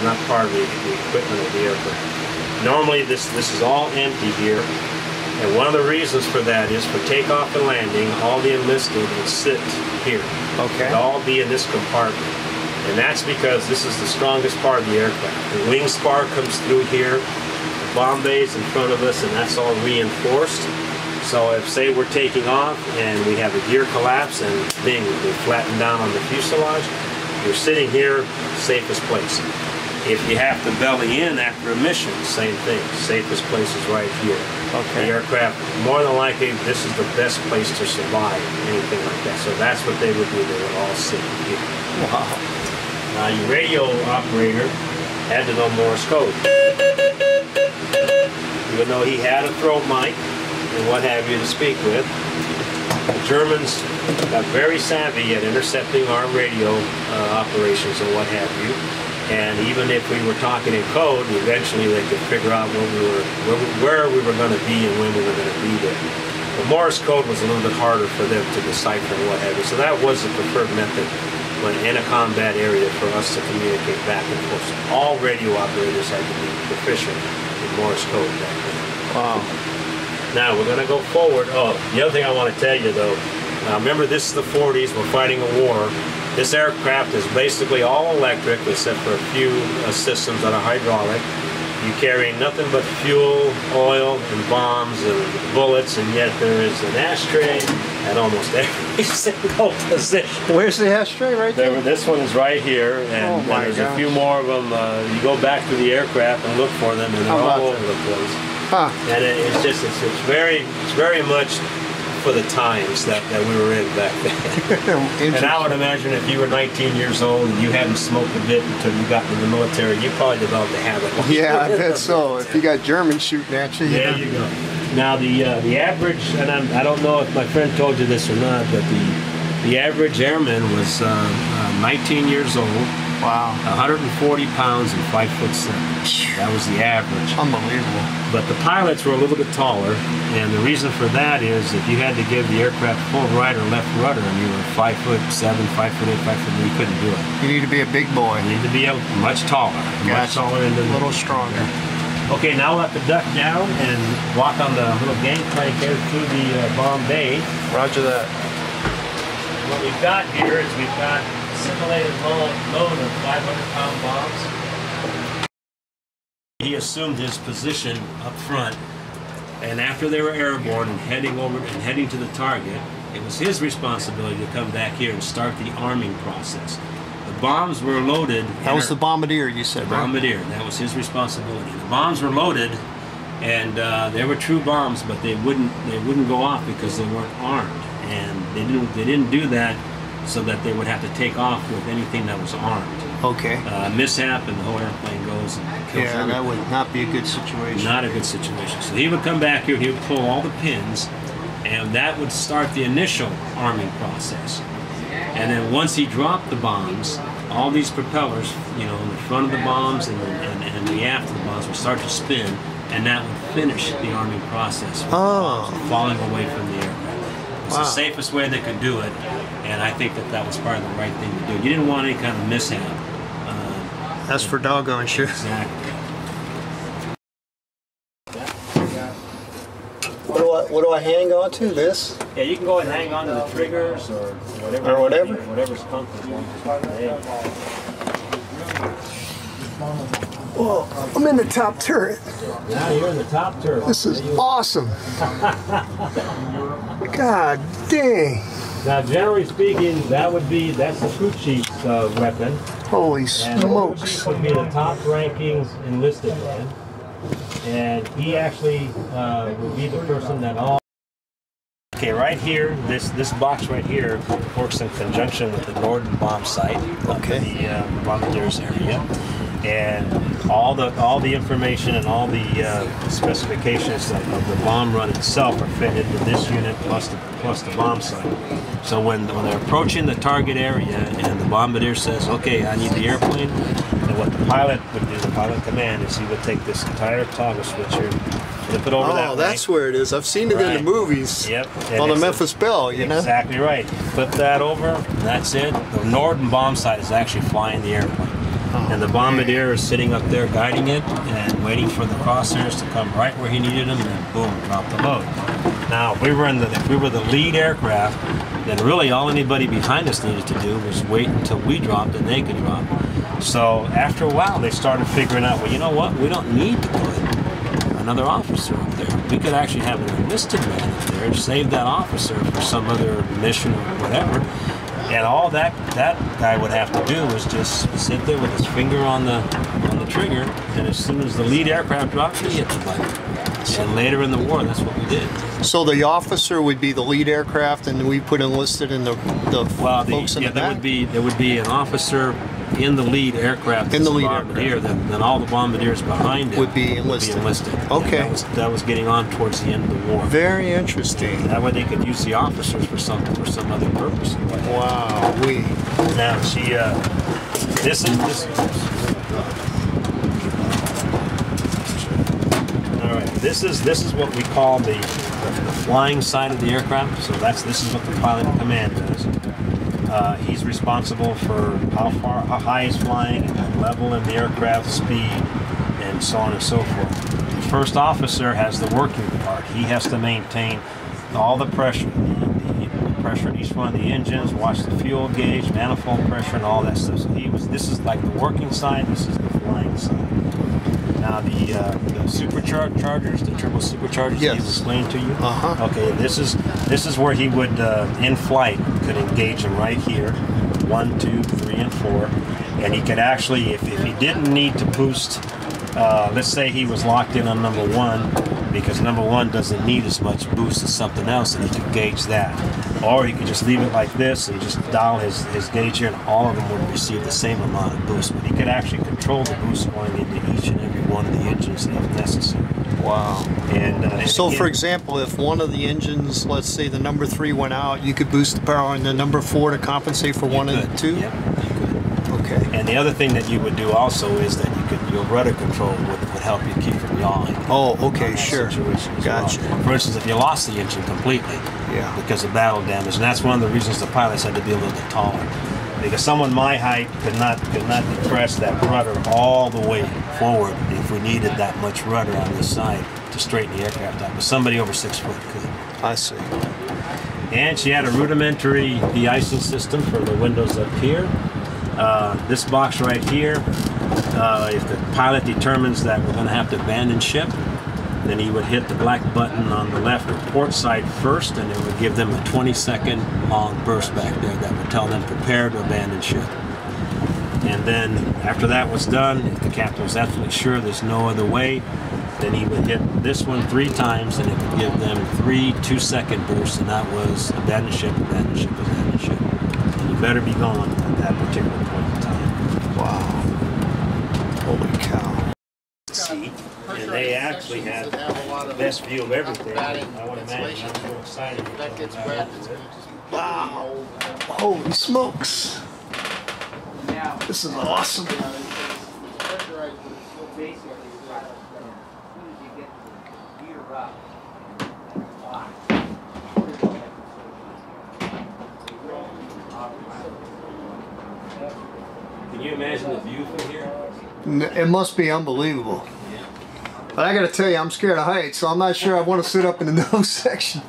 not part of the equipment of the aircraft. Normally this is all empty here, and one of the reasons for that is for takeoff and landing, all the enlisted will sit here. Okay. They'll all be in this compartment. And that's because this is the strongest part of the aircraft. The wing spar comes through here, the bomb bay's in front of us, and that's all reinforced. So if, say, we're taking off and we have a gear collapse and being flattened down on the fuselage, you're sitting here, safest place. If you have to belly in after a mission, same thing. Safest place is right here. Okay. The aircraft, more than likely, this is the best place to survive, anything like that. So that's what they would do. They would all sit here. Wow. Now, your radio operator had to know Morse code. Even though he had a throat mic and what have you to speak with, the Germans got very savvy at intercepting our radio operations and what have you. And even if we were talking in code, eventually they could figure out where we were going to be and when we were going to be there. The Morse code was a little bit harder for them to decipher and what have you. So that was the preferred method when in a combat area for us to communicate back and forth. So all radio operators had to be proficient in Morse code back then. Wow. Now we're going to go forward. Oh, the other thing I want to tell you though, remember this is the 40s, we're fighting a war. This aircraft is basically all electric except for a few systems that are hydraulic. You carry nothing but fuel, oil, and bombs and bullets, and yet there is an ashtray at almost every single position. Where's the ashtray? Right there? This one is right here, and there's a few more of them. You go back to the aircraft and look for them, and they're all over the place. Huh. And it's very much for the times that we were in back then. And I would imagine if you were 19 years old and you hadn't smoked a bit until you got into the military, you probably developed a habit. Yeah, I bet so. If you got Germans shooting at you. There you go. Now the average, and I don't know if my friend told you this or not, but the average airman was 19 years old. Wow. 140 pounds and 5'7". That was the average. Unbelievable. But the pilots were a little bit taller, and the reason for that is if you had to give the aircraft full right or left rudder and you were 5'7", 5'8", 5'9", you couldn't do it. You need to be a big boy. You need to be much taller. Much taller and a little stronger. Okay, now we'll have to duck down and walk on the little gangplank here through the bomb bay. Roger that. What we've got here is we've got simulated load of 500-pound bombs. He assumed his position up front, and after they were airborne and heading to the target, it was his responsibility to come back here and start the arming process. The bombs were loaded. That was the bombardier, you said, right? Bombardier. That was his responsibility. The bombs were loaded, and they were true bombs, but they wouldn't go off because they weren't armed, and they didn't do that so that they would have to take off with anything that was armed. Okay. Mishap and the whole airplane goes and kills everything. That would not be a good situation. Not a good situation. So he would come back here, he would pull all the pins, and that would start the initial arming process. And then once he dropped the bombs, all these propellers, you know, in the front of the bombs and the aft of the bombs would start to spin, and that would finish the arming process with the bombs falling away from the aircraft. It's the safest way they could do it, and I think that was probably the right thing to do. You didn't want any kind of mishap. That's for doggone sure. Exactly. What do I hang on to? This? Yeah, you can go ahead and hang on to the triggers or whatever. Whatever's comfortable. Whoa, I'm in the top turret. Now you're in the top turret. This is awesome. God dang. Now, generally speaking, that's the crew chief's weapon. Holy And the crew chief smokes. would be the top rankings enlisted man. And he actually would be the person that all... Okay, right here, this box right here works in conjunction with the Norden bomb site, the bombardier's area, and all the information and all the specifications of the bomb run itself are fed into this unit plus the bomb site. So when they're approaching the target area and the bombardier says, "Okay, I need the airplane," then what the pilot would do, the pilot command, is he would take this entire toggle switch here, flip it over that way. Oh, that's where it is. I've seen it in the movies. Yep. On the Memphis Belle, you know? Exactly right. Flip that over, and that's it. The Norden bomb sight is actually flying the airplane. And the bombardier is sitting up there guiding it and waiting for the crosshairs to come right where he needed them, and then boom, drop the load. Now, if we were the lead aircraft, then really all anybody behind us needed to do was wait until we dropped and they could drop. So after a while, they started figuring out, well, you know what? We don't need to put another officer up there. We could actually have an enlisted man up there, save that officer for some other mission or whatever. And all that guy would have to do was just sit there with his finger on the trigger, and as soon as the lead aircraft dropped, he hit the button. And later in the war, that's what we did. So the officer would be the lead aircraft, and we put enlisted in the folks in the back? There would be an officer in the lead aircraft. In the lead bombardier, then all the bombardiers behind it would be enlisted. Okay. That was getting on towards the end of the war. Very interesting. That way they could use the officers for some other purpose. Wow. Now this is. All right. This is what we call the flying side of the aircraft. So this is what the pilot in command does. He's responsible for how high he's flying, and level in the aircraft, speed, and so on and so forth. The first officer has the working part. He has to maintain all the pressure, the pressure in each one of the engines, watch the fuel gauge, manifold pressure, and all that stuff. So this is like the working side. This is the flying side. Now the superchargers, the turbo superchargers, yes. He explained to you. Okay, this is where he would in flight could engage them right here, 1, 2, 3, and 4, and he could actually, if he didn't need to boost, let's say he was locked in on number 1, because number 1 doesn't need as much boost as something else, and he could gauge that. Or he could just leave it like this and just dial his gauge here, and all of them would receive the same amount of boost. But he could actually control the boost going into each and every one of the engines if necessary. Wow. And so, for example, if one of the engines, let's say the number 3 went out, you could boost the power on the number 4 to compensate for 1 and 2? Yep, you could. Okay. And the other thing that you would do also is that your rudder control would help you keep from yawing. Oh, okay, sure. Gotcha. Well. For instance, if you lost the engine completely, because of battle damage, and that's one of the reasons the pilots had to be a little bit taller, because someone my height could not depress that rudder all the way forward if we needed that much rudder on this side to straighten the aircraft out. But somebody over 6 foot could. I see. And she had a rudimentary de-icing system for the windows up here. This box right here, if the pilot determines that we're going to have to abandon ship, then he would hit the black button on the left or port side first, and it would give them a 20-second long burst back there that would tell them prepare to abandon ship. And then after that was done, if the captain was absolutely sure there's no other way, then he would hit this one 3 times, and it would give them 3 2-second bursts, and that was abandon ship, abandon ship, abandon ship. And you better be gone at that particular point in time. Wow. Holy cow. And they actually had the best view of everything. I would imagine I'm so excited. That gets wet. Wow. Holy smokes. This is awesome. Can you imagine the view from here? It must be unbelievable. But I gotta tell you, I'm scared of heights, so I'm not sure I want to sit up in the nose section.